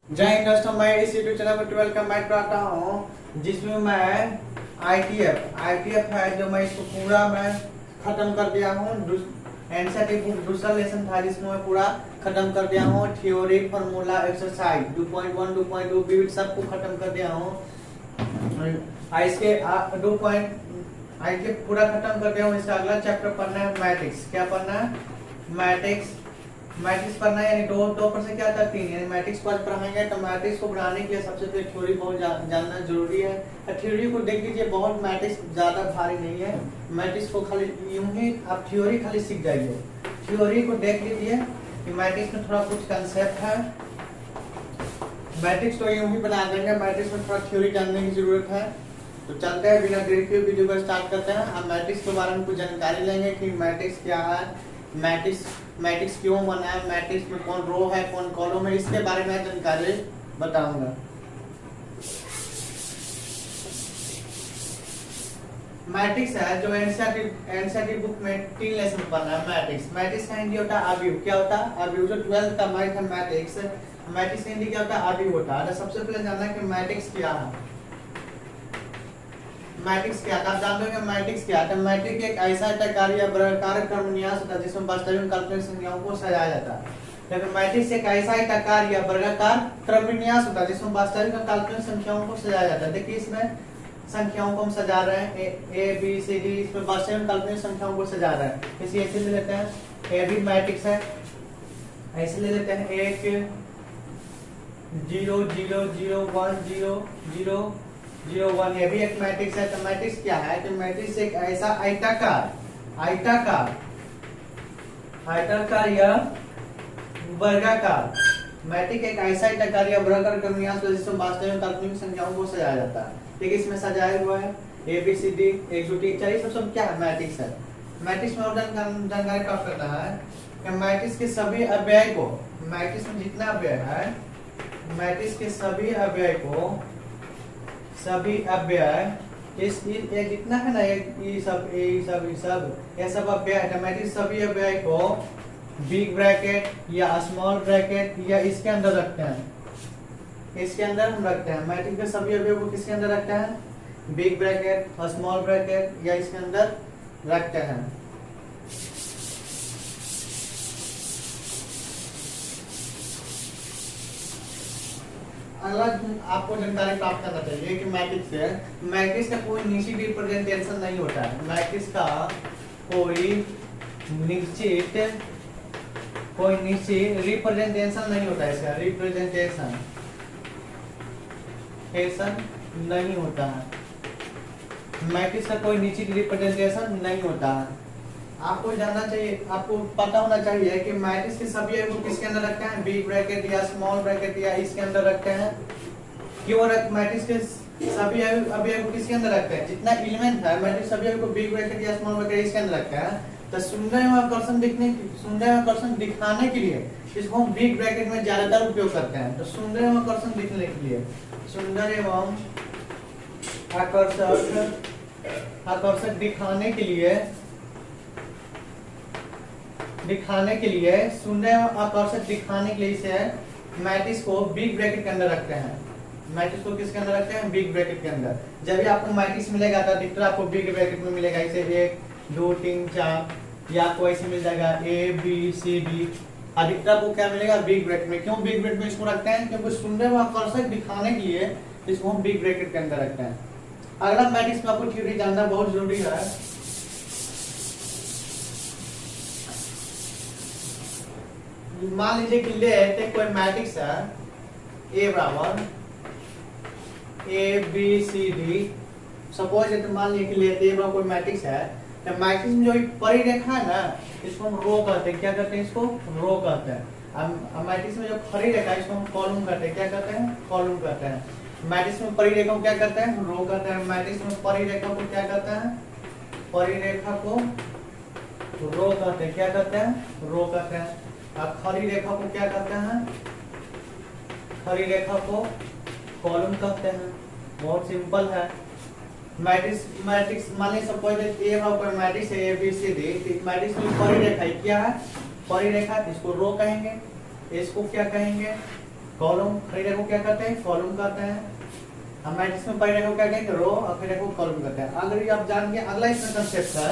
जय हिंद दोस्तों, मैं इस यूट्यूब चैनल पर 12 का मैथ पढ़ाता हूँ, जिसमें मैं आईटीएफ है जो मैं इसको पूरा मैं खत्म कर दिया हूँ। एनसीईआरटी बुक दूसरा लेसन था जिसमें मैं पूरा खत्म कर दिया हूँ। थ्योरी फार्मूला एक्सरसाइज 2.1 2.2 विविध सबको खत्म कर दिया हूँ। इसके 2 पूरा खत्म कर दिया हूँ। इसका अगला चैप्टर पढ़ना है मैट्रिक्स। क्या पढ़ना है? मैट्रिक्स पढ़ना है, यानी दो पर से क्या आता है 3, यानी मैट्रिक्स को आज पढ़ाएंगे। तो मैट्रिक्स को बढ़ाने के लिए सबसे पहले थ्योरी बहुत जानना जरूरी है। थ्योरी को देख लीजिए, बहुत मैट्रिक्स ज्यादा भारी नहीं है। मैट्रिक्स को खाली यूं ही आप थ्योरी खाली सीख जाइए। थ्योरी को देख लीजिए कि मैट्रिक्स में थोड़ा कुछ कंसेप्ट है। मैट्रिक्स तो यूं ही बना देंगे, मैट्रिक्स में थोड़ा थ्योरी जानने की जरूरत है। तो चलते हैं, बिना देरी के वीडियो को स्टार्ट करते हैं। हम मैट्रिक्स के बारे में कुछ जानकारी लेंगे कि मैट्रिक्स क्या है, मैट्रिक्स क्यों बना है, मैट्रिक्स में कौन रो है कौन कॉलम है, इसके बारे में जानकारी बताऊंगा। मैट्रिक्स है जो एनसीईआरटी बुक में 3 लेसन पढ़ना है। मैट्रिक्स का हिंदी होता है अवयव। क्या होता है? अवयव। जो 12th का मैथमेटिक्स, मैट्रिक्स का हिंदी क्या होता है? अवयव होता है। सबसे पहले जानना है कि मैट्रिक्स क्या है। मैट्रिक्स क्या था? आप जानते हो मैट्रिक्स क्या है? मैट्रिक्स एक ऐसा कार्य या वर्गाकार क्रमविन्यास होता है जिसमें वास्तविक काल्पनिक संख्याओं को सजाया जाता है। लेकिन मैट्रिक्स एक ऐसा कार्य या वर्गाकार क्रमविन्यास होता है जिसमें वास्तविक काल्पनिक संख्याओं को सजाया जाता है। देखिए, इसमें संख्याओं को हम सजा रहे हैं, ए बी सी डी, इसमें वास्तविक काल्पनिक संख्याओं को सजा रहे हैं। इसे ऐसे ले लेते हैं, ए भी मैट्रिक्स है। ऐसे ले लेते हैं 1 0 0 0 1 0 0 0 1, ये भी एक मैट्रिक्स है। तो मैट्रिक्स क्या है? तो मैट्रिक्स एक ऐसा आयताकार या वर्गाकार, मैट्रिक्स एक ऐसा आयताकार या वर्गाकार क्रमविन्यास है जिसमें वास्तविक काल्पनिक संख्याओं को सजाया जाता है। ठीक है, इसमें सजाया हुआ है ए बी सी डी 1 2 3 4, ये सब क्या है? मैट्रिक्स है। मैट्रिक्स में और जानकारी प्राप्त करना है कि मैट्रिक्स के सभी अव्यय को, मैट्रिक्स में जितना अव्यय है, मैट्रिक्स के सभी अव्यय ये जितना है ना, ये सब अव्यय है। मैट्रिक्स सभी अव्यय को बिग ब्रैकेट या स्मॉल ब्रैकेट या इसके अंदर रखते हैं। इसके अंदर हम रखते हैं मैट्रिक्स के सभी अव्यय को। किसके अंदर रखते हैं? बिग ब्रैकेट, स्मॉल ब्रैकेट या इसके अंदर रखते हैं। अगला आपको जानकारी प्राप्त करना चाहिए कि मैट्रिक्स का कोई निश्चित रिप्रेजेंटेशन नहीं होता है। मैट्रिक्स का कोई निश्चित रिप्रेजेंटेशन नहीं होता है। इसका रिप्रेजेंटेशन नहीं होता है। मैट्रिक्स का कोई निश्चित रिप्रेजेंटेशन नहीं होता है। आपको जानना चाहिए, आपको पता होना चाहिए कि मैट्रिक्स के सभी अवयव किसके अंदर रखते हैं? बिग ब्रैकेट या स्मॉल ब्रैकेट या इसके अंदर रखते हैं। क्यों मैट्रिक्स के सभी अवयव को किसके अंदर रखते हैं? जितना एलिमेंट है मैट्रिक्स सभी अवयव को बिग ब्रैकेट या स्मॉल ब्रैकेट इसके अंदर रखते हैं। तो सुंदर एवं आकर्षण दिखाने के लिए इसको हम बिग ब्रैकेट में ज्यादातर उपयोग करते हैं। तो सुंदर एवं आकर्षण दिखने के लिए, सुंदर एवं आकर्षक दिखाने के लिए सुंदर एवं आकर्षक दिखाने के लिए इसे मैट्रिक्स को बिग ब्रैकेट के अंदर रखते हैं। मैट्रिक्स को किसके अंदर रखते हैं? बिग ब्रैकेट के अंदर। जब भी आपको मैट्रिक्स मिलेगा तो अधिकतर आपको बिग ब्रैकेट में मिलेगा। इसे 1 2 3 4 या आपको ऐसे मिल जाएगा ए बी सी डी। अधिकतर आपको क्या मिलेगा? बिग ब्रैकेट में। क्यों बिग ब्रैकेट में इसको रखते हैं? क्योंकि सुंदर एवं आकर्षक दिखाने के लिए इसको हम बिग ब्रैकेट के अंदर रखते हैं। अगला मैट्रिक्स में आपको थ्योरी जानना बहुत जरूरी है। मान लीजिए कि लेते कोई मैट्रिक्स है ए बराबर A B C D. Suppose मान लीजिए कि लेते ए बराबर कोई मैट्रिक्स है। तो मैट्रिक्स में जो परिरेखा है ना, इसको हम रो कहते हैं। क्या कहते हैं? इसको रो कहते हैं। अब मैट्रिक्स में जो खड़ी रेखा है इसको हम कॉलम कहते हैं। क्या कहते हैं? कॉलम कहते हैं। मैट्रिक्स में परिरेखा को क्या कहते हैं? रो कहते हैं। मैट्रिक्स में परिरेखा को क्या कहते हैं? परिरेखा को रो कहते हैं। क्या कहते हैं? रो कहते हैं। अब खड़ी रेखा को क्या कहते हैं? खड़ी रेखा को कॉलम कहते हैं। बहुत सिंपल है। मैट्रिक्स मान लीजिए सपोज ए कोई मैट्रिक्स है A B C D. Matrix में परिरेखा क्या है? परिरेखा, इसको रो कहेंगे। इसको क्या कहेंगे? कॉलम खड़ी रेखा को क्या कहते हैं, कॉलम कहते हैं। हम मैट्रिक्स में पहली रेखा को क्या कहेंगे, रो, और फिर रेखा को कॉलम कहते हैं। अगर ये आप जान गए, अगला इसमें कंसेप्ट है,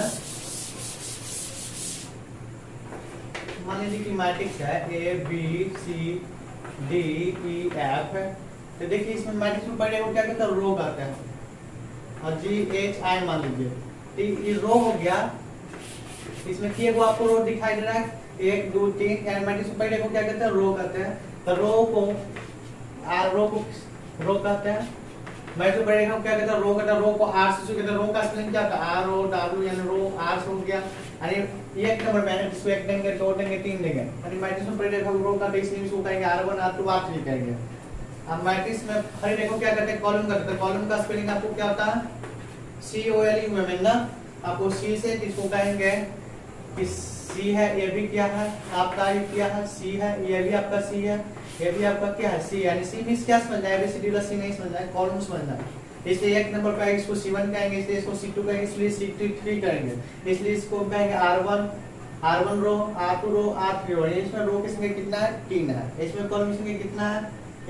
मान लीजिए कि मैट्रिक्स है A B C D E F, तो देखिए इसमें मैट्रिक्स में पहले वो क्या कहते हैं, रो कहते हैं, और जी एच आई मान लीजिए, तो ये रो हो गया। इसमें किए वो आपको रो दिखाई दे रहा है, 1 2 3, यानी मैट्रिक्स में पहले को क्या कहते हैं, रो कहते हैं। तो रो को रो कहते हैं। मैट्रिक्स में पहले को क्या कहते हैं, रो कहते हैं। रो को आर से शुरू कहते हैं। रो का स्पेलिंग क्या था, आर ओ डब्ल्यू, यानी रो आर से हो गया। यानी एक नंबर में इसको 1 देंगे, 2 देंगे, 3 देंगे, यानी मैट्रिक्स में पहले रो का इसलिए इसको कहेंगे R1 R2 R3 कहेंगे। अब मैट्रिक्स में खड़ी रेखा क्या कहते हैं, कॉलम कहते हैं। कॉलम का स्पेलिंग आपको क्या होता है, COLUM ना, आपको C से इसको कहेंगे कि C है, ये भी क्या है आपका, ये क्या है C है, ये भी आपका C है, ये भी आपका क्या है C, यानी C मींस क्या समझना है, ABCD का C नहीं समझना है, कॉलम समझना है। इसलिए एक नंबर पे इसको C1 कहेंगे, इसलिए इसको C2 कहेंगे, इसलिए C3 कहेंगे, इसलिए इसको कहेंगे R1 रो, R2 रो, R3 रो। इसमें रो की संख्या कितना है, 3 है। इसमें कॉलम की संख्या कितना है,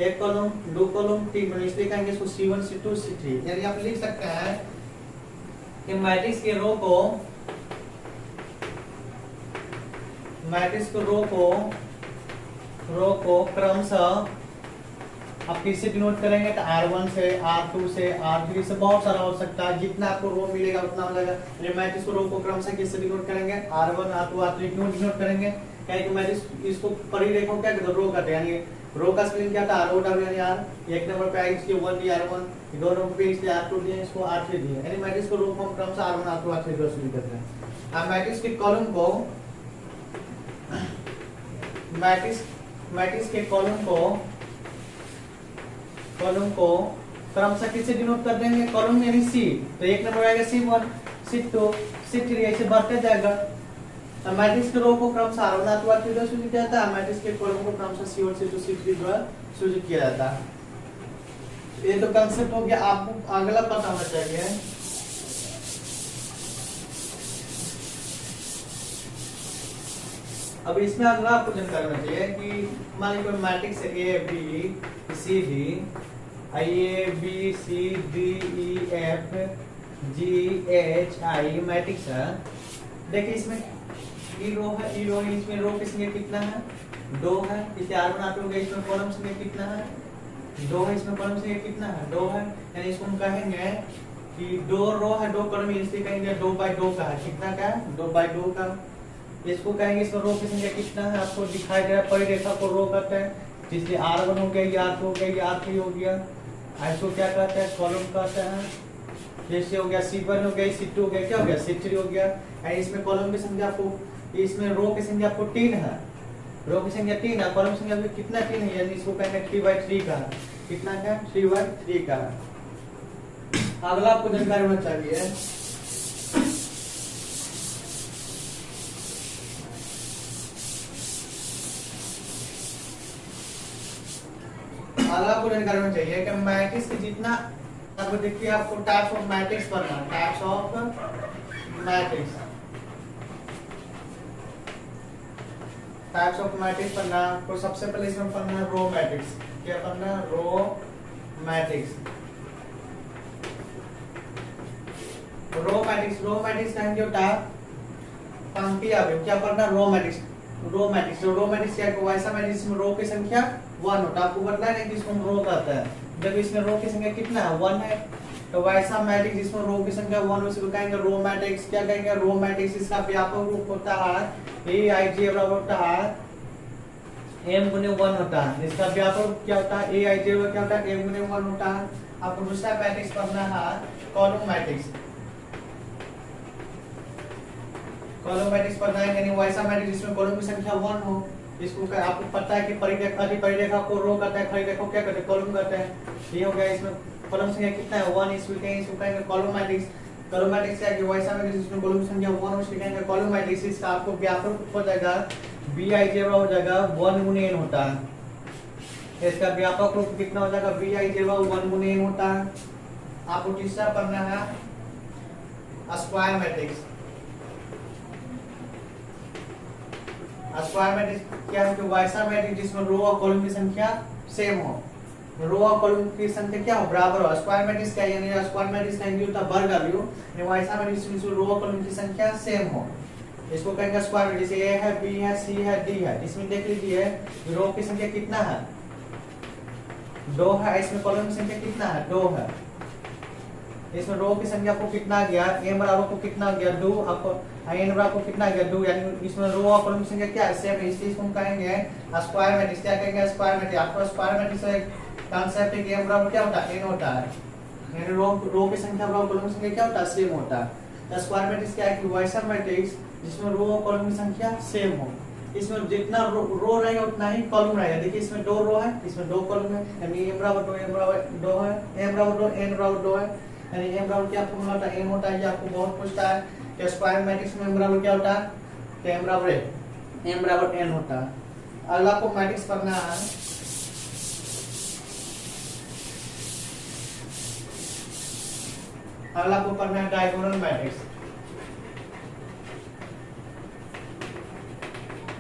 1 कॉलम 2 कॉलम 3 कॉलम, इसलिए कहेंगे इसको C1 C2 C3। यानी आप लिख सकते हैं कि मैट्रिक्स के रो को क्रमशः आप किससे डिनोट करेंगे, तो R1 से, R2 से, R3 से, बहुत सारा हो सकता है, जितना आपको रो मिलेगा उतना हो जाएगा। मैट्रिक्स को रो को क्रमशः किससे डिनोट करेंगे, R1 R2 R3 क्यों डिनोट करेंगे, क्योंकि मैट्रिक्स इसको परिरेखा क्या कहते हैं, रो कहते हैं। यानी रो का स्पेलिंग क्या था, RO W यानी R, एक नंबर पे आएगा इसके 1 दिया R1, दो नंबर पे इसलिए R2 दिया, इसको R3 दिया, यानी मैट्रिक्स को रो को हम क्रमशः R1 R2 R3 शुरू करते हैं। अब मैट्रिक्स के कॉलम को क्रमशः किससे डिनोट कर देंगे, कॉलम यानी C, तो एक नंबर आएगा C1 C2 C3, ऐसे बढ़ते जाएगा। मैट्रिक्स के रो को क्रमशः R1 R2 R3 द्वारा सूचित किया जाता है, मैट्रिक्स के कॉलम को क्रमशः C1 C2 C3 द्वारा सूचित किया जाता है। ये तो कांसेप्ट हो गया, आपको अगला पता होना चाहिए। अब इसमें अगला आपको जानकारी होना चाहिए कि मान लीजिए मैट्रिक्स है A B C D E F G H I matrix है। देखिए इसमें ई रो है, इसमें रो की संख्या कितना है, 2 है। इसलिए R1 R2 का इसमें कॉलम संख्या कितना है, 2 है। इसमें कॉलम संख्या कितना है, 2 है। यानी इसको हम कहेंगे कि 2 रो है, 2 कॉलम, इसलिए कहेंगे 2/2 का है। कितना का है, 2/2 का। इसको कहेंगे इसमें रो की संख्या कितना है, आपको दिखाई दे रहा है, परिरेखा को रो कहते हैं। इसलिए R1 हो गया, ये R2 हो गया, ये R3 हो गया। इसको क्या कहते हैं, कॉलम कहते हैं। जैसे हो गया C1 हो गया, C2 हो गया, क्या हो गया, C3 हो गया। इसमें कॉलम की संख्या आपको, इसमें रो की संख्या आपको 3 है, रो की संख्या 3 है, कॉलम संख्या कितना 3 है, यानी इसको कहेंगे 3/3 का है। कितना का, 3/3 का है। अगला आपको जानकारी होना चाहिए, आपको जानकारी होना चाहिए कि मैट्रिक्स के जितना, आपको देखिए आपको टाइप्स ऑफ मैट्रिक्स पढ़ना है, टाइप्स ऑफ मैट्रिक्स पढ़ना। तो सबसे पहले इसमें पढ़ना है रो मैट्रिक्स। क्या पढ़ना है, रो मैट्रिक्स का होता है पंक्ति अवयव। क्या पढ़ना, रो मैट्रिक्स क्या है, वैसा मैट्रिक्स में रो की संख्या 1 होता है। आपको बताया नहीं कि इसको रो कहता है, जब इसमें रो की संख्या कितना है, 1 है, तो वैसा मैट्रिक्स जिसमें रो की संख्या 1 उसको कहेंगे रो मैट्रिक्स। क्या कहेंगे, रो मैट्रिक्स। इसका व्यापक रूप होता है AIJ बराबर होता है M गुने 1 होता है। इसका व्यापक क्या होता है, AIJ क्या होता है, M गुने 1 होता है। आपको दूसरा मैट्रिक्स पढ़ना है कॉलम मैट्रिक्स पढ़ना है, यानी वैसा मैट्रिक्स जिसमें कॉलम की संख्या 1 हो। इसको आपको पता है कि परिरेखा को रो कहते हैं, खड़ी रेखा को क्या कहते हैं, कॉलम कहते हैं। ये हो गया, इसमें कॉलम संख्या कितना है, 1, इसको कहेंगे कॉलम मैट्रिक्स क्या है, वैसा मैट्रिक्स जिसमें कॉलम की संख्या 1 उसको कहेंगे कॉलम मैट्रिक्स। इसका आपको व्यापक हो जाएगा BIJ हो जाएगा 1 गुने n होता है। इसका व्यापक रूप कितना हो जाएगा, BIJ 1 गुने n होता है। आपको तीसरा पढ़ना है स्क्वायर मैट्रिक्स। स्क्वायर मैट्रिक्स क्या है, कि वैसा मैट्रिक्स जिसमें रो और कॉलम की संख्या सेम हो, रो और कॉलम की संख्या क्या हो, बराबर हो। स्क्वायर मैट्रिक्स क्या है, यानी स्क्वायर मैट्रिक्स का इंग्लिश होता है वर्ग वैल्यू, वैसा मैट्रिक्स रो और कॉलम की संख्या सेम हो, इसको कहेंगे स्क्वायर मैट्रिक्स। ए है, बी है, सी है, डी है। इसमें देख लीजिए रो की संख्या कितना है, 2 है, इसमें कॉलम की संख्या कितना है, 2 है। इसमें रो की संख्या आपको कितना आ गया, m बराबर को कितना आ गया 2, आपको n बराबर को कितना आ गया 2, यानी इसमें रो और कॉलम की संख्या क्या है, सेम है, इसलिए इसको हम कहेंगे स्क्वायर मैट्रिक्स। क्या कहेंगे, स्क्वायर मैट्रिक्स। आपको स्क्वायर मैट्रिक्स का कांसेप्ट है कि m बराबर क्या होता है, n होता है, यानी रो की संख्या बराबर कॉलम की संख्या क्या होता है, सेम होता है। तो स्क्वायर मैट्रिक्स क्या है कि वैसा मैट्रिक्स जिसमें रो और कॉलम की संख्या सेम हो, इसमें जितना रो रहेगा उतना ही कॉलम रहेगा। देखिए इसमें 2 रो है, इसमें 2 कॉलम है, यानी m बराबर 2, n बराबर 2 है, m बराबर 2, n बराबर 2 है, यानी m बराबर क्या फॉर्मूला होता है, n होता है। ये आपको बहुत पूछता है कि स्क्वायर मैट्रिक्स में m बराबर क्या होता है, तो m बराबर n होता है। अगला आपको मैट्रिक्स पढ़ना है, अगला आपको पढ़ना है डायगोनल मैट्रिक्स।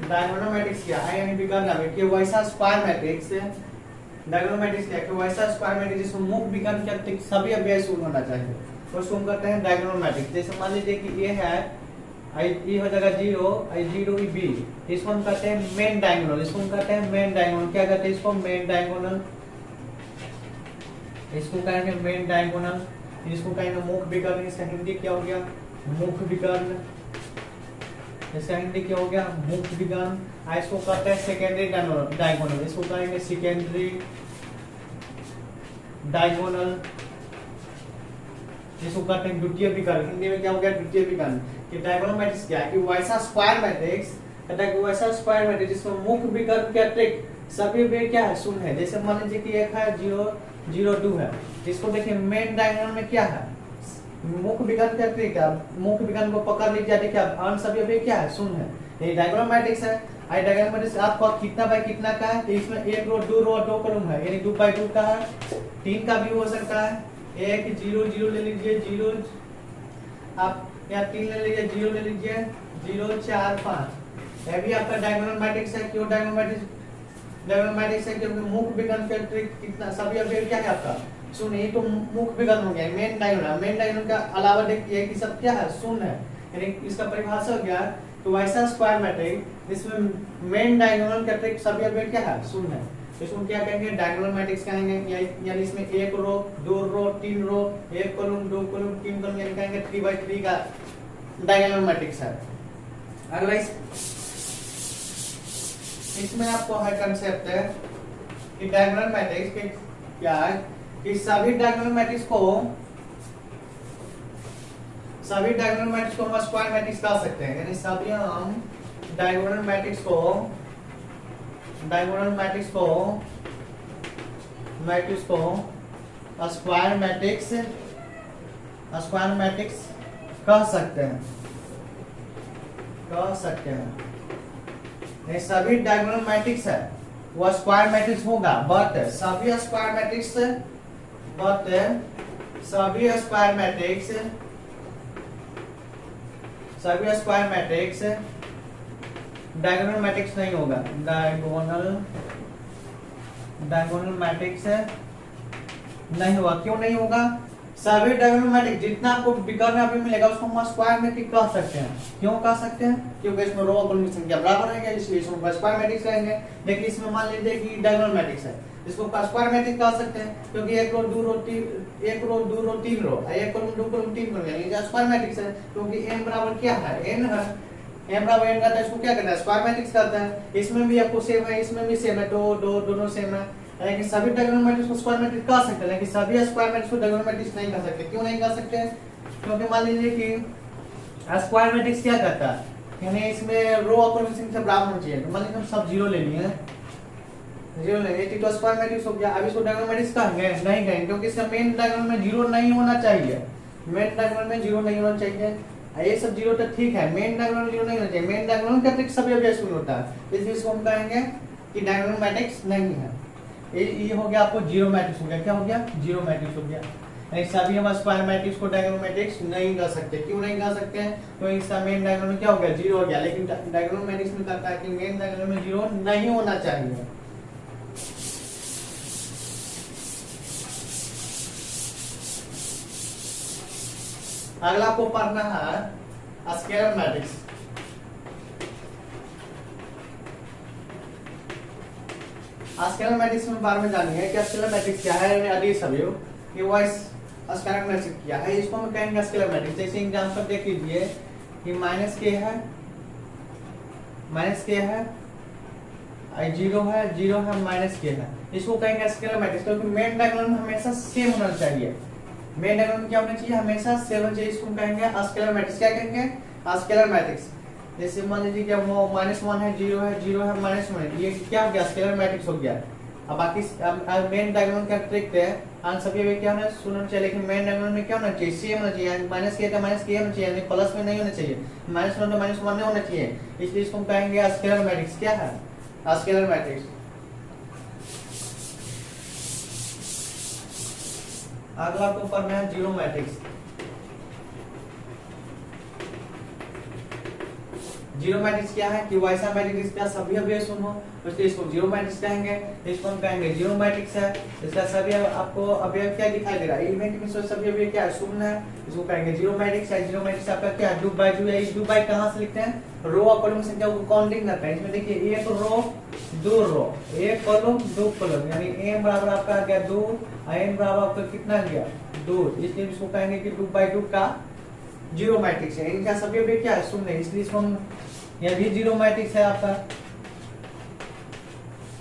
डायगोनल मैट्रिक्स क्या है, यानी विकर्ण मैट्रिक्स कि वैसा स्क्वायर मैट्रिक्स, डायगोनल मैट्रिक्स क्या है कि वैसा स्क्वायर मैट्रिक्स जिसमें मुख्य विकर्ण के अतिरिक्त सभी अव्यय शून्य होना चाहिए, तो उसको हम कहते हैं डायगोनल मैट्रिक्स। जैसे मान लीजिए कि ये है, ये हो जाएगा 0, i0 b, इसको हम कहते हैं मेन डायगोनल, इसको हम कहते हैं मेन डायगोनल। क्या कहते हैं इसको, मेन डायगोनल, इसको कहेंगे मेन डायगोनल, इसको कहेंगे मुख्य विकर्ण। इसका हिंदी क्या हो गया, मुख्य विकर्ण, इसका हिंदी क्या हो गया, मुख्य विकर्ण। इसको कहते हैं सेकेंडरी डायगोनल, इसको कहेंगे सेकेंडरी डायगोनल, इसको कहते हैं द्वितीय विकर्ण। हिंदी में क्या हो गया, द्वितीय विकर्ण। कि डायगोनल मैट्रिक्स क्या है कि वैसा स्क्वायर मैट्रिक्स, कहता है कि वैसा स्क्वायर मैट्रिक्स जिसमें मुख्य विकर्ण के अतिरिक्त सभी अव्यय क्या है, शून्य है। जैसे मान लीजिए कि एक है 0, 0, 2 है, इसको देखिए मेन डायगोनल में क्या है, मुख्य विकर्ण के अतिरिक्त मुख्य विकर्ण को पकड़ लीजिए, देखिए अन्य सभी अव्यय क्या है, शून्य है। ये डायगोनल मैट्रिक्स है। आई डायगोनल मैट्रिक्स आपको कितना बाय कितना का है, तो इसमें 1 रो 2 रो 2 कॉलम है, यानी 2 बाय 2 का है। 3 का भी हो सकता है, 1 0 0 ले लीजिए, 0 आप यहाँ 3 ले लीजिए, 0 ले लीजिए, 0 4 5। यह भी आपका डायगोनल मैट्रिक्स है। क्यों डायगोनल मैट्रिक्स है, क्योंकि मुख्य विकर्ण के अतिरिक्त कितना सभी अव्यय क्या है आपका, शून्य। ये तो मुख्य विकर्ण हो गया, मेन डायगोनल। मेन डायगोनल का अलावा देखिए कि सब क्या है, शून्य है, यानी इसका परिभाषा हो गया तो वैसा स्क्वायर मैट्रिक्स जिसमें मेन डायगोनल के अतिरिक्त सभी अव्यय क्या है, शून्य है, इसको क्या कहेंगे, डायगोनल मैट्रिक्स कहेंगे। यानी इसमें 1 रो 2 रो 3 रो 1 कॉलम 2 कॉलम 3 कॉलम, यानी कहेंगे 3x3 का डायगोनल मैट्रिक्स है। अगला इसमें आपको है कंसेप्ट है कि डायगोनल मैट्रिक्स के क्या है कि सभी डायगोनल मैट्रिक्स को हम स्क्वायर मैट्रिक्स कह सकते हैं, यानी सभी हम डायगोनल मैट्रिक्स को स्क्वायर मैट्रिक्स कह सकते हैं। ये सभी डायगोनल मैट्रिक्स है वो स्क्वायर मैट्रिक्स होगा, बट सभी स्क्वायर मैट्रिक्स डायगोनल मैट्रिक्स नहीं होगा। डायगोनल मैट्रिक्स नहीं होगा। क्यों नहीं होगा, सभी डायगोनल मैट्रिक्स जितना आपको विकर्ण अभी मिलेगा उसको हम स्क्वायर मैट्रिक्स कह सकते हैं। क्यों कह सकते हैं, क्योंकि इसमें रो और कॉलम की संख्या बराबर रहेगी, इसलिए इसको स्क्वायर मैट्रिक्स कहेंगे। लेकिन इसमें मान लीजिए कि डायगोनल मैट्रिक्स है, इसको स्क्वायर मैट्रिक्स कह सकते हैं, क्योंकि 1 रो 2 रो 3 1 रो 2 रो 3 रो 1 कॉलम 2 कॉलम 3 कॉलम, यानी स्क्वायर मैट्रिक्स है। क्योंकि m बराबर क्या है, n है, m बराबर n कहता है, इसको क्या कहता है, स्क्वायर मैट्रिक्स कहता है। इसमें भी आपको सेम है, इसमें भी सेम है, तो दोनों सेम है। लेकिन सभी डायगोनल मैट्रिक्स को स्क्वायर मैट्रिक्स कह सकते हैं, लेकिन सभी स्क्वायर मैट्रिक्स को डायगोनल मैट्रिक्स नहीं कह सकते। क्यों नहीं कह सकते, क्योंकि मान लीजिए कि स्क्वायर मैट्रिक्स क्या कहता है, यानी इसमें रो और कॉलम की संख्या बराबर होनी चाहिए। तो मान लीजिए हम सब 0 ले लिए, 0 ले लिए, तो स्क्वायर मैट्रिक्स हो गया। अब इसको डायगोनल मैट्रिक्स कहेंगे नहीं कहेंगे, क्योंकि इसका मेन डायगोनल में 0 नहीं होना चाहिए, मेन डायगोनल में 0 नहीं होना चाहिए। ये सब 0 तो ठीक है, मेन डायगोनल 0 नहीं होना चाहिए, मेन डायगोनल के अतिरिक्त सभी अव्यय शून्य होता है, इसलिए इसको हम कहेंगे कि डायगोनल मैट्रिक्स नहीं है। ये हो गया आपको 0 मैट्रिक्स हो गया। क्या हो गया, 0 मैट्रिक्स हो गया। सभी हम स्क्वायर मैट्रिक्स को डायगोनल मैट्रिक्स नहीं कह सकते। क्यों नहीं कह सकते हैं, तो इसका मेन डायगोनल में क्या हो गया, 0 हो गया। लेकिन डायगोनल मैट्रिक्स में कहता है कि मेन डायगोनल में 0 नहीं होना चाहिए। अगला आपको पढ़ना है स्केलर मैट्रिक्स। स्केलर मैट्रिक्स में बारे में जानिए कि स्केलर मैट्रिक्स क्या है। यदि सभी कि वाइस स्केलर मैट्रिक्स क्या है, इसको हम कहेंगे स्केलर मैट्रिक्स। जैसे एग्जांपल देख लीजिए कि माइनस के है, जीरो है, माइनस के है, इसको कहेंगे स्केलर मैट्रिक्स। क्योंकि मेन डायगोनल में हमेशा सेम होना चाहिए, मेन डायगोनल में क्या होना चाहिए, हमेशा सेम होना चाहिए। इसको कहेंगे स्केलर मैट्रिक्स। क्या कहेंगे, स्केलर मैट्रिक्स। जैसे मान लीजिए क्या -1 है, जीरो है, -1, ये क्या हो गया, स्केलर मैट्रिक्स हो गया। अब बाकी मेन डायगोनल का ट्रिक है, आंसर भी क्या होना सुनना चाहिए, लेकिन मेन डायगोनल में क्या होना चाहिए, सेम होना चाहिए। माइनस के होना चाहिए, प्लस में नहीं होना चाहिए, -1 तो -1 नहीं होना चाहिए। इसलिए इसको हम कहेंगे स्केलर मैट्रिक्स। क्या है, स्केलर मैट्रिक्स। अगला आपको पढ़ना है जीरो मैट्रिक्स। जीरो मैट्रिक्स क्या है कि वैसा मैट्रिक्स का सभी अवयव शून्य हो, इसलिए इसको जीरो मैट्रिक्स कहेंगे। इसको हम कहेंगे जीरो मैट्रिक्स है, इसका सभी आपको अवयव क्या दिखाई दे रहा है, एलिमेंट में सभी अवयव क्या है, शून्य है, इसको कहेंगे जीरो मैट्रिक्स है। जीरो मैट्रिक्स आपका क्या है, 2 है। इस 2 कहां से लिखते हैं, रो और कॉलम संख्या को काउंटिंग करते हैं। इसमें देखिए एक रो, 2 रो, एक कॉलम, 2 कॉलम, यानी m बराबर आपका आ गया 2, n बराबर आपका कितना गया 2। इसलिए इसको कहेंगे कि 2 का जीरो मैट्रिक्स है। इनका सभी अवयव क्या है, शून्य है, इसलिए इसको हम, यह भी जीरो मैट्रिक्स है आपका,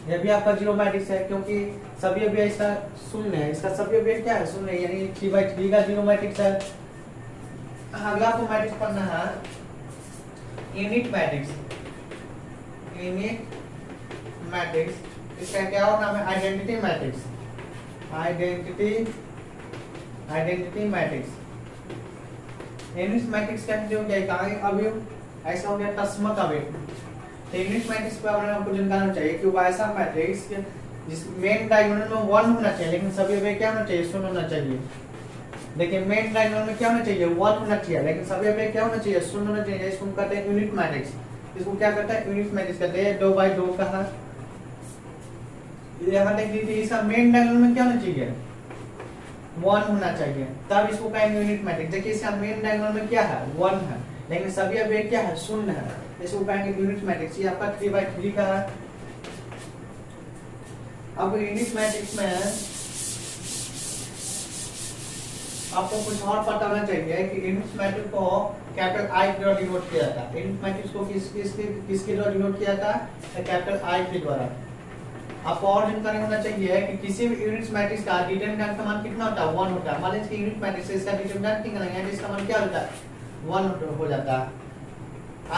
यह भी आपका जीरो मैट्रिक्स है, क्योंकि सभी अवयव इसका शून्य है, इसका सभी अवयव क्या है, शून्य, यानी 3/3 का जीरो मैट्रिक्स है। अगला आपको मैट्रिक्स पढ़ना है यूनिट मैट्रिक्स। यूनिट मैट्रिक्स, इसका क्या और नाम है, identity matrix. Identity matrix. Unit matrix का जो क्या है, अवयव ऐसा हो गया तस्मक अवयव। तो यूनिट मैट्रिक्स के बारे में आपको जानकारी होना चाहिए कि वैसा मैट्रिक्स जिस मेन डायगोनल में 1 होना चाहिए, लेकिन सभी अवयव क्या होना चाहिए, 0 होना चाहिए। देखिए मेन डायगोनल में क्या होना चाहिए, 1 होना चाहिए, लेकिन सभी अवयव क्या होना चाहिए, 0 होना चाहिए। इसको हम कहते हैं यूनिट मैट्रिक्स। इसको क्या कहता है, यूनिट मैट्रिक्स कहते हैं। 2/2 का है, यहाँ देख लीजिए, इसका मेन डायगोनल में क्या होना चाहिए, 1 होना चाहिए, तब इसको कहेंगे यूनिट मैट्रिक्स। देखिए इसका मेन डायगोनल में क्या है, 1 है, लेकिन सभी अवयव क्या है, 0 है, इसको कहेंगे यूनिट मैट्रिक्स। ये आपका 3/3 का है। अब यूनिट मैट्रिक्स में आपको कुछ और पता होना चाहिए कि यूनिट मैट्रिक्स को कैपिटल I के द्वारा डिनोट किया जाता है। यूनिट मैट्रिक्स को किसके द्वारा डिनोट किया जाता है, कैपिटल I के द्वारा। आपको और जानकारी होना चाहिए कि किसी भी यूनिट मैट्रिक्स का डिटरमिनेंट का मान कितना होता है, 1 होता है। मान लीजिए यूनिट मैट्रिक्स है, इसका डिटरमिनेंट कितना है, इसका मान क्या होता है, 1 हो जाता है।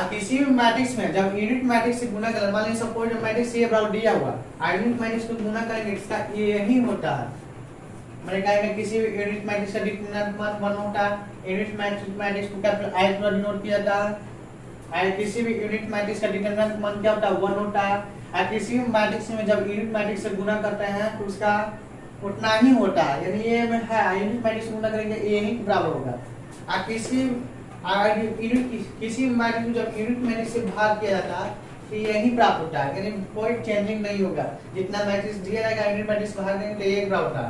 किसी भी मैट्रिक्स में जब यूनिट मैट्रिक्स से गुणा करें, मान लीजिए सपोज मैट्रिक्स ए बराबर दिया हुआ, यूनिट मैट्रिक्स को गुणा करेंगे, इसका यही होता है। मैंने कहा किसी भी यूनिट मैट्रिक्स का डिटरमिनेंट मान 1 होता है। यूनिट मैट्रिक्स को कैपिटल I द्वारा डिनोट किया जाता है। किसी भी यूनिट मैट्रिक्स का डिटरमिनेंट मान क्या होता है, 1 होता है। किसी भी मैट्रिक्स में जब यूनिट मैट्रिक्स से गुणा करते हैं तो उसका उतना ही होता है, यानी ये है यूनिट मैट्रिक्स गुणा करेंगे यही बराबर होगा। किसी मैट्रिक्स में जब यूनिट मैट्रिक्स से भाग किया जाता है तो यही प्राप्त होता है, यानी कोई चेंजिंग नहीं होगा। जितना मैट्रिक्स दिया जाएगा यूनिट मैट्रिक्स भाग देंगे तो यही प्राप्त होता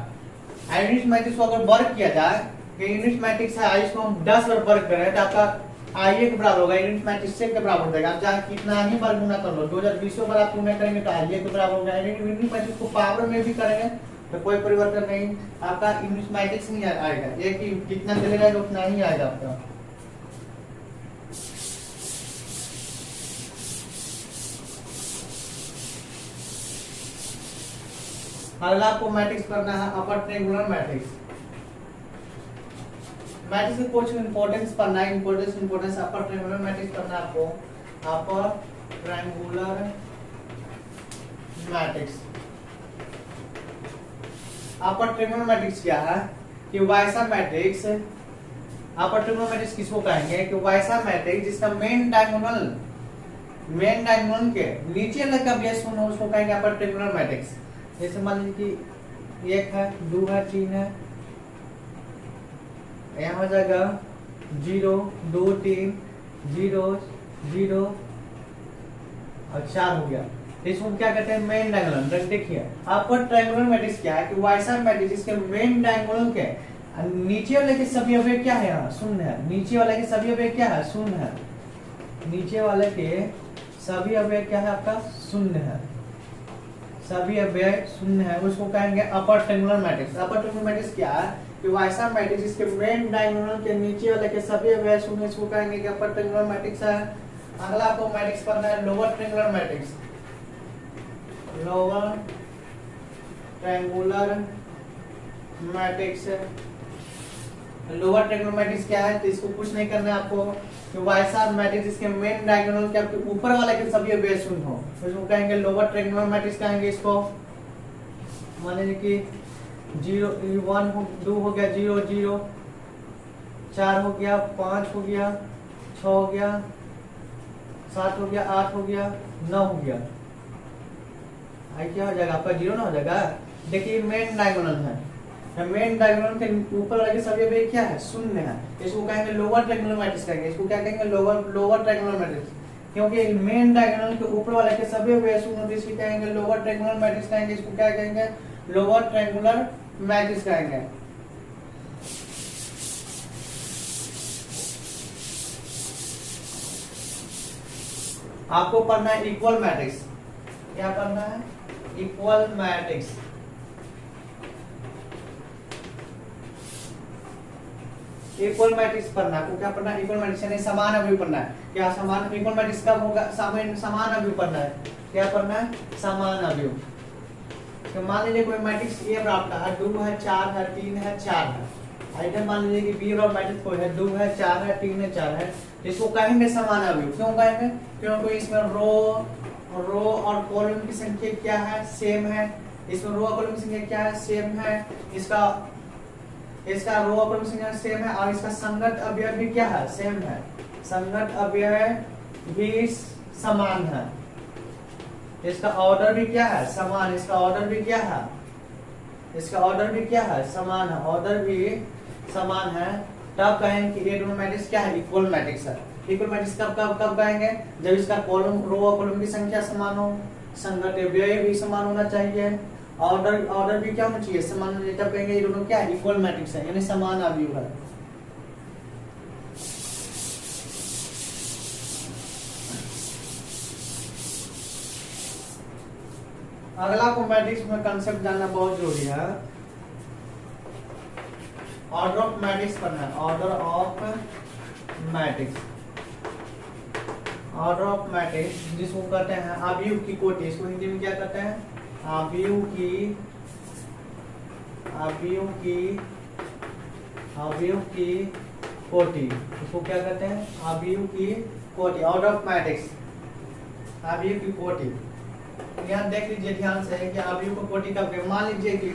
है। यूनिट मैट्रिक्स को अगर वर्ग किया जाए, कि यूनिट मैट्रिक्स है इसको हम 10 बार वर्ग करें तो आपका I के बराबर होगा, यूनिट मैट्रिक्स से के बराबर हो जाएगा। आप चाहे कितना ही बार गुना कर लो, 2020 बार आप गुना करेंगे तो I के बराबर होगा। यूनिट मैट्रिक्स को पावर में भी करेंगे तो कोई परिवर्तन नहीं, आपका यूनिट मैट्रिक्स नहीं आएगा, ये कि कितना चलेगा उतना ही आएगा आपका। अगला आपको मैट्रिक्स करना है अपर ट्रायंगुलर मैट्रिक्स। मैट्रिक्स के कुछ इंपॉर्टेंस पढ़ना है, इंपॉर्टेंस अपर ट्रायंगुलर मैट्रिक्स करना है आपको। Upper triangular matrix, upper triangular matrix क्या है कि वैसा मैट्रिक्स, अपर ट्रायंगुलर मैट्रिक्स किसको कहेंगे कि वैसा मैट्रिक्स जिसका मेन डायगोनल के नीचे लगा बेस होना, उसको कहेंगे अपर ट्रायंगुलर मैट्रिक्स। जैसे मान लीजिए कि 1 है, 2 है, 3 है, यहाँ हो जाएगा 0, 2, 3, 0, 0 और 4 हो गया। इसको क्या कहते हैं, मेन डायगोनल। देखिए अपर ट्रायंगुलर मैट्रिक्स क्या है कि वैसा मैट्रिक्स जिसके मेन डायगोनल के नीचे वाले के सभी अवयव क्या है? यहाँ शून्य है। नीचे वाले के सभी अवयव क्या है? शून्य है। नीचे वाले के सभी अवयव क्या है? आपका शून्य है। सभी अवयव शून्य है, उसको कहेंगे upper triangular matrix. Upper triangular matrix क्या है? कि वैसा मैट्रिक्स जिसके मेन डायगोनल के नीचे वाले के सभी अवयव शून्य, इसको कहेंगे कि अपर ट्रायंगुलर मैट्रिक्स है। अगला आपको मैट्रिक्स पढ़ना है lower triangular matrix. Lower triangular matrix, lower triangular matrix क्या है? तो इसको कुछ नहीं करना है आपको, कि वैसा मैट्रिक्स जिसके मेन डायगोनल के आपके ऊपर वाले के सभी अवयव शून्य हो, तो इसको कहेंगे लोअर ट्रायंगुलर मैट्रिक्स कहेंगे इसको। मान लीजिए कि 0 1 2 हो गया, 0 0, 4 हो गया, 5 हो गया, 6 हो गया, 7 हो गया, 8 हो गया, 9 हो गया। आई क्या हो जाएगा आपका? 0 ना हो जाएगा। देखिए मेन डायगोनल है, मेन डायगोनल के ऊपर वाले सभी अवयव क्या है? शून्य है। इसको कहेंगे लोअर ट्रायंगुलर मैट्रिक्स कहेंगे। इसको क्या कहेंगे? लोअर ट्रायंगुलर मैट्रिक्स, क्योंकि मेन डायगोनल के ऊपर वाले के सभी अवयव शून्य होते हैं, इसको कहेंगे लोअर ट्रायंगुलर मैट्रिक्स कहेंगे। इसको क्या कहेंगे? लोअर ट्रायंगुलर मैट्रिक्स कहेंगे। आपको पढ़ना है इक्वल मैट्रिक्स। क्या पढ़ना है? Equal matrix. इक्वल मैट्रिक्स पढ़ना है। आपको क्या पढ़ना है? इक्वल मैट्रिक्स यानी समान अवयव पढ़ना है। क्या समान? इक्वल मैट्रिक्स कब होगा? समान अवयव पढ़ना है। क्या पढ़ना है? समान अवयव। तो मान लीजिए कोई मैट्रिक्स ए प्राप्त है, 2 है, 4 है, 3 है, 4 है। आइटम मान लीजिए कि बी और मैट्रिक्स कोई है, 2 है, 4 है, 3 है, 4 है। इसको कहेंगे समान अवयव। क्यों कहेंगे? क्योंकि इसमें रो और कॉलम की संख्या क्या है? सेम है। इसमें रो और कॉलम की संख्या क्या है? सेम है। इसका रो और कॉलम की संख्या सेम है, और इसका संगत अवयव भी क्या है? सेम है। संगत अवयव भी समान है। इसका ऑर्डर भी क्या है? समान। इसका ऑर्डर भी क्या है? इसका ऑर्डर भी क्या है? समान है। ऑर्डर भी समान है। तब कहेंगे कि ये दोनों मैट्रिक्स क्या है? इक्वल मैट्रिक्स है। इक्वल मैट्रिक्स कब कहेंगे? जब इसका कॉलम, रो और कॉलम की संख्या समान हो, संगत अवयव भी समान होना चाहिए, ऑर्डर भी क्या होना चाहिए? समान होना चाहिए। तब कहेंगे ये दोनों क्या है? इक्वल मैट्रिक्स है, यानी समान अवयव है। अगला को मैट्रिक्स में कंसेप्ट जानना बहुत जरूरी है। ऑर्डर ऑफ मैट्रिक्स पढ़ना है। Order of matrix. Order of matrix जिसको कहते हैं अवयव की कोटि। इसको हिंदी में क्या कहते हैं? अवयव की कोटि। इसको क्या कहते हैं? अवयव की कोटि। ऑर्डर ऑफ मैट्रिक्स, अवयव की कोटि। यहाँ देख लीजिए ध्यान से कि अवयव को कोटि कब कहें। मान लीजिए कि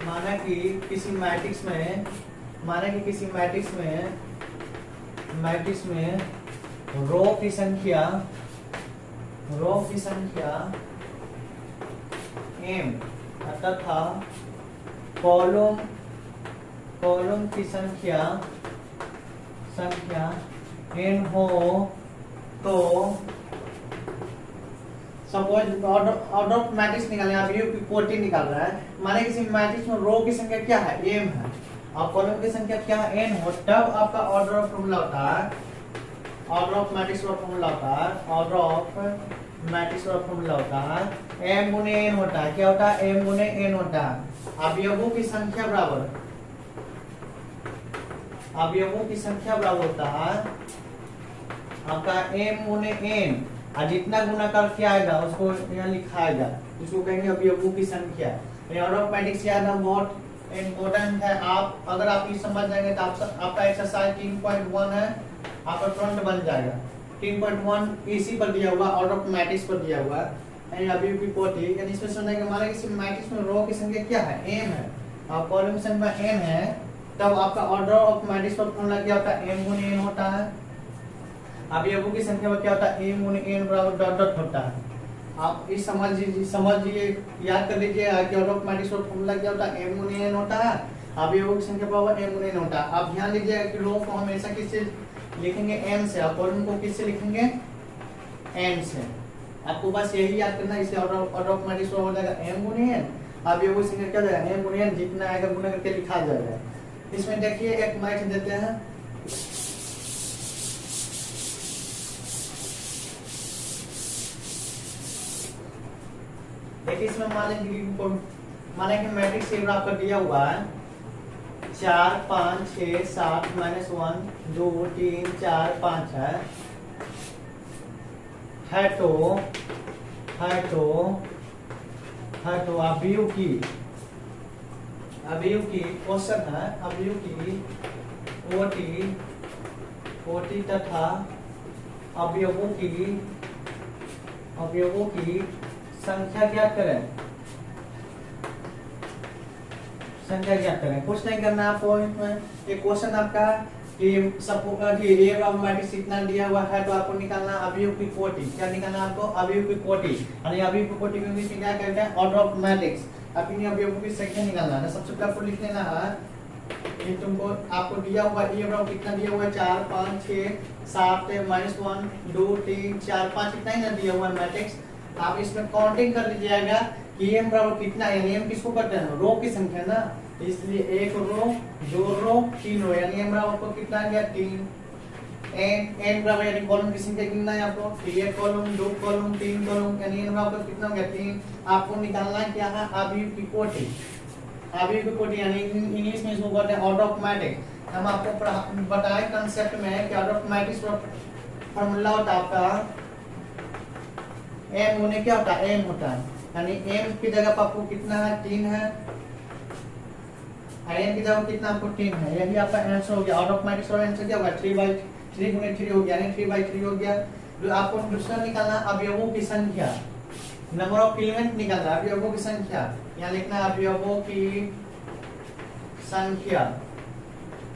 माना कि किसी मैट्रिक्स में रो की संख्या m तथा कॉलम की संख्या n हो, तो सपोज ऑर्डर ऑफ मैट्रिक्स निकालने अवयव की कोटि निकाल रहा है। माने किसी मैट्रिक्स में रो की संख्या क्या है? m है, और कॉलम की संख्या क्या है? n हो, तब आपका ऑर्डर ऑफ फॉर्मूला होता है, ऑर्डर ऑफ मैट्रिक्स का फॉर्मूला होता है, ऑर्डर ऑफ मैट्रिक्स का फॉर्मूला होता है m गुने n होता है। क्या होता है? m गुने n होता है। अवयवों की संख्या बराबर होता है आपका m गुने n, और जितना गुणाकार किया आएगा उसको यहाँ लिखाएगा, इसको कहेंगे अवयवों की संख्या। ऑर्डर ऑफ मैट्रिक्स याद है, बहुत इम्पोर्टेंट है। आप अगर आप ये समझ जाएंगे तो आपका एक्सरसाइज 3.1 है, आपका फ्रंट बन जाएगा। 3.1 इसी पर दिया हुआ, ऑर्डर ऑफ मैट्रिक्स पर दिया हुआ है। अवयव की कोटि, यानी इसमें सुनने के माना किसी मैट्रिक्स में रो की संख्या क्या है? m है, और कॉलम की संख्या n है, तब आपका ऑर्डर ऑफ मैट्रिक्स का फॉर्मूला क्या होता है? m गुने n होता है। अवयवों की संख्या में क्या होता है? m गुने n बराबर डॉट डॉट होता है। आप इस समझिए, याद कर लीजिए कि ऑर्डर ऑफ मैट्रिक्स का फॉर्मूला क्या होता है? m गुने n होता है, अवयवों की संख्या बराबर m गुने n होता है। आप ध्यान लीजिए कि रो को हमेशा किससे लिखेंगे? m से, और कॉलम को किससे लिखेंगे? n से। आपको बस यही याद करना है। इससे ऑर्डर ऑफ मैट्रिक्स हो जाएगा m गुने n, अब ये वो संख्या क्या जाएगा m गुणे n जितना आएगा गुना करके लिखा जाएगा। इसमें देखिए एक मैच देते हैं, देखिए इसमें माने कि मैट्रिक्स ये आपका दिया हुआ है 4 5 6 7 -1 2 3 4 5 है तो अवयव की क्वेश्चन है, अवयव की कोटि तथा अवयवों की संख्या ज्ञात करें, कुछ नहीं करना आपको। इसमें ये क्वेश्चन आपका कि ये मैट्रिक्स इतना दिया हुआ है तो आपको निकालना अवयव की कोटि। क्या निकालना आपको? अवयव की कोटि। यानी अवयव की कोटि में क्या करते हैं? Order of matrix. अपनी अवयवों की संख्या निकालना है। सबसे पहले आपको लिख लेना है कि तुमको आपको दिया हुआ ये कितना दिया हुआ है 4 5 6 7 -1 2 3 4 5 इतना ही ना दिया हुआ है मैट्रिक्स। आप इसमें काउंटिंग कर लीजिएगा कि m बराबर कितना है, यानी m किसको करते हैं? रो की संख्या ना, इसलिए एक रो 2 रो 3 रो, यानी m बराबर आपको कितना आ गया 3। n बराबर यानी कॉलम की संख्या कितना है आपको? 1 कॉलम 2 कॉलम 3 कॉलम, यानी n बराबर कितना हो गया 3। आपको निकालना क्या है? अवयव की कोटि। अवयव की कोटि यानी इंग्लिश में इसको कहते हैं ऑर्डर ऑफ मैट्रिक्स। हम आपको बताए कांसेप्ट में कि ऑर्डर ऑफ मैट्रिक्स फॉर्मूला होता है आपका m गुने क्या होता है? m होता है, यानी m की जगह पर आपको कितना है? 3 है, n की जगह कितना आपको 3 है। यही आपका आंसर हो गया। ऑर्डर ऑफ मैट्रिक्स और आंसर क्या होगा? 3/3 गुने 3 हो गया, यानी 3/3 हो गया। जो आपको दूसरा निकालना अवयवों की संख्या, नंबर ऑफ एलिमेंट निकालना, अवयवों की संख्या। यहाँ लिखना अवयवों की संख्या।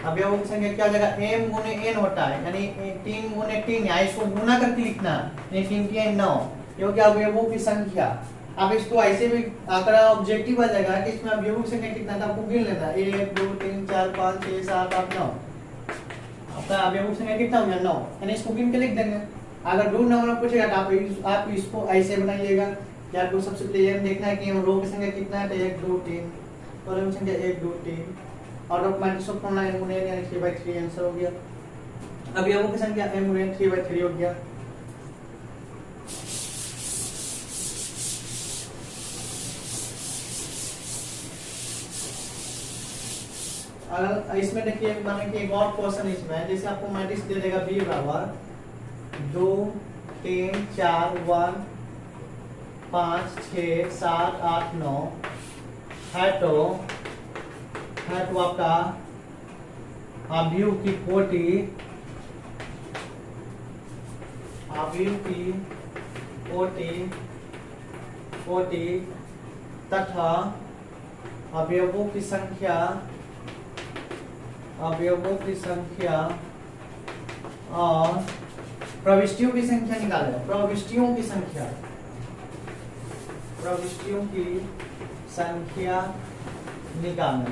अवयवों की संख्या क्या हो जाएगा? m गुने n होता है, यानी 3 गुने 3 है, इसको गुना करके लिखना, 3 की 9, ये हो गया अवयवों की संख्या। अब इसको ऐसे भी अगर ऑब्जेक्टिव आ जाएगा कि इसमें अवयवों की संख्या कितना था आपको गिन लेना, 1 2 3 4 5 6 7 8 9। आपका अवयवों की संख्या कितना हो गया? 9, यानी इसको गिन के लिख देंगे। अगर 2 नंबर पूछेगा तो आप इसको ऐसे बनाइएगा कि आपको सबसे पहले ये देखना है कि रो की संख्या कितना है, तो 1 2 3, कॉलम की संख्या 1 2 3, order of matrix of formula m गुने n यानी 3/3 आंसर हो गया। अवयवों की संख्या m गुने 3/3 हो गया। अगर इसमें देखिए माने कि एक और क्वेश्चन इसमें, जैसे आपको मैट्रिक्स दे देगा b बराबर 2 3 4 1 5 6 7 8 9 है तो आपका अवयव की कोटि, तथा अवयवों की संख्या और प्रविष्टियों की संख्या निकाले। प्रविष्टियों की संख्या निकालना।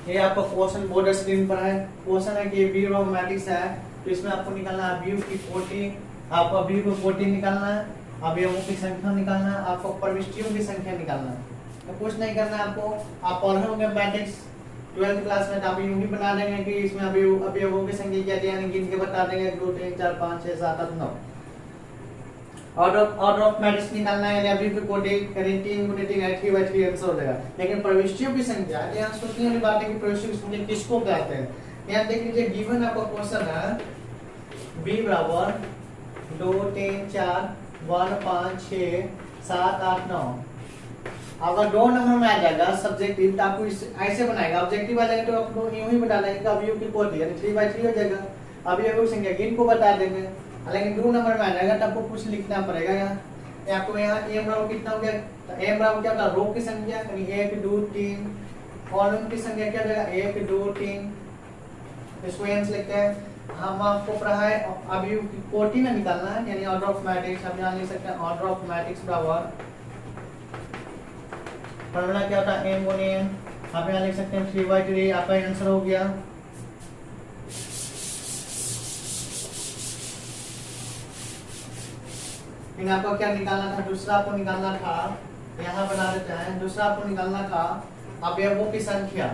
ये आपका क्वेश्चन बोर्ड स्क्रीन पर है। क्वेश्चन है कि बी रो मैट्रिक्स है, तो इसमें आपको निकालना है अवयव की कोटि, आपको अवयव की कोटि निकालना है, अवयवों की संख्या निकालना है, आपको प्रविष्टियों की संख्या निकालना है। तो कुछ नहीं करना है आपको। आप पढ़े होंगे मैट्रिक्स 12th क्लास में, तो आप यूं ही बना देंगे कि इसमें अवयवों की संख्या क्या है, यानी गिन के बता देंगे 2 3 4 5 6 7 8 9। ऑर्डर ऑफ मैट्रिक्स निकालना है, यानी अवयव की कोटि करें 3 गुने 3 है, 3/3 आंसर हो जाएगा। लेकिन प्रविष्टियों की संख्या, यहाँ सोचने वाली बात है कि प्रविष्टियों की संख्या किसको कहते हैं। यहाँ देख लीजिए गिवन आपका क्वेश्चन है b बराबर 2 3 4 1 5 6 7 8 9। अगर 2 नंबर में आ जाएगा सब्जेक्टिव तो आपको ऐसे बनाएगा, ऑब्जेक्टिव आ जाएगा तो आपको यूं ही बता देंगे कि अवयव की कोटि यानी 3/3 हो जाएगा। अवयव की संख्या गिन को बता देंगे। लेकिन 2 नंबर में आ जाएगा तो आपको कुछ लिखना पड़ेगा। यहाँ आपको यहाँ m बराबर कितना हो गया? m बराबर क्या होता है? रो की संख्या, यानी 1 2 3, कॉलम की संख्या क्या हो जाएगा? 1 2 3, इसको एम्स लिखते हैं। हम आपको पढ़ा है अवयव की कोटि में निकालना है, यानी ऑर्डर ऑफ मैट्रिक्स। आप यहाँ लिख सकते हैं ऑर्डर ऑफ मैट्रिक्स बराबर फॉर्मूला क्या होता है? m गुने n। आप यहाँ लिख सकते हैं 3/3, आपका आंसर हो गया। फिर आपको क्या निकालना था? दूसरा आपको निकालना था यहाँ बना देते हैं। दूसरा आपको निकालना था अवयवों की संख्या।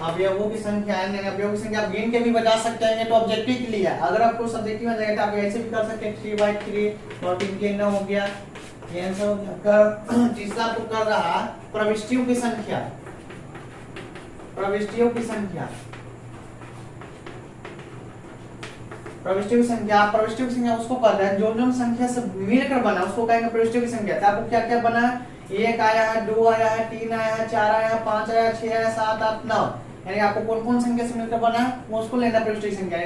अवयवों की संख्या यानी अवयवों की संख्या आप गिन के भी बता सकते हैं, ये तो ऑब्जेक्टिव के लिए है। अगर आपको सब्जेक्टिव में जाएगा तो आप ऐसे भी कर सकते हैं 3/3 और 3 के 9 हो गया, ये आंसर हो गया। तीसरा आपको कर रहा प्रविष्टियों की संख्या। प्रविष्टियों की संख्या, प्रविष्टियों की संख्या, प्रविष्टियों की संख्या उसको कहते हैं जो संख्या से मिलकर बना उसको कहेंगे प्रविष्टियों की संख्या। तो आपको क्या क्या बना, 1 आया है, 2 आया है, 3 आया है, 4 आया है, 5 आया, 6 आया, 7, 8, 9, यानी आपको कौन कौन संख्या से मिलकर बना वो उसको लेना प्रविष्टि की संख्या।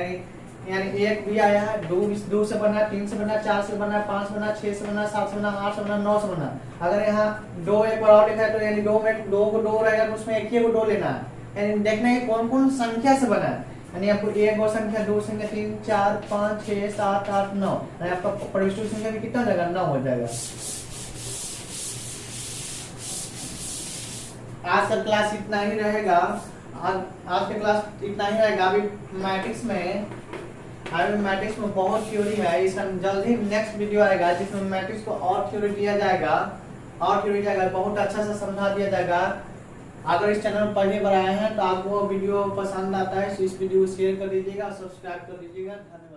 यानी 1 भी आया है, 2 से बना, 3 से बना, 4 से बना, 5 से बना, 6 से बना, 7 से बना, 8 से बना, 9 से बना। अगर यहाँ 2 एक बार और लिखा है तो यानी 2 में 2 को 2 रहेगा तो उसमें एक ही को 2 लेना है, यानी देखना है कौन कौन संख्या से बना है। यानी आपको 1 और संख्या, 2 संख्या, 3, 4, 5, 6, 7, 8, 9, यानी आपका प्रविष्टि की संख्या भी कितना हो जाएगा, 9 हो जाएगा। आज का क्लास इतना ही रहेगा। आज का क्लास इतना ही रहेगा। अभी मैट्रिक्स में बहुत थ्योरी है, इसका जल्द ही नेक्स्ट वीडियो आएगा जिसमें मैट्रिक्स को और थ्योरी दिया जाएगा, बहुत अच्छा से समझा दिया जाएगा। अगर इस चैनल पर पहली बार आए हैं तो आपको वीडियो पसंद आता है तो इस वीडियो को शेयर कर दीजिएगा, सब्सक्राइब कर दीजिएगा। धन्यवाद।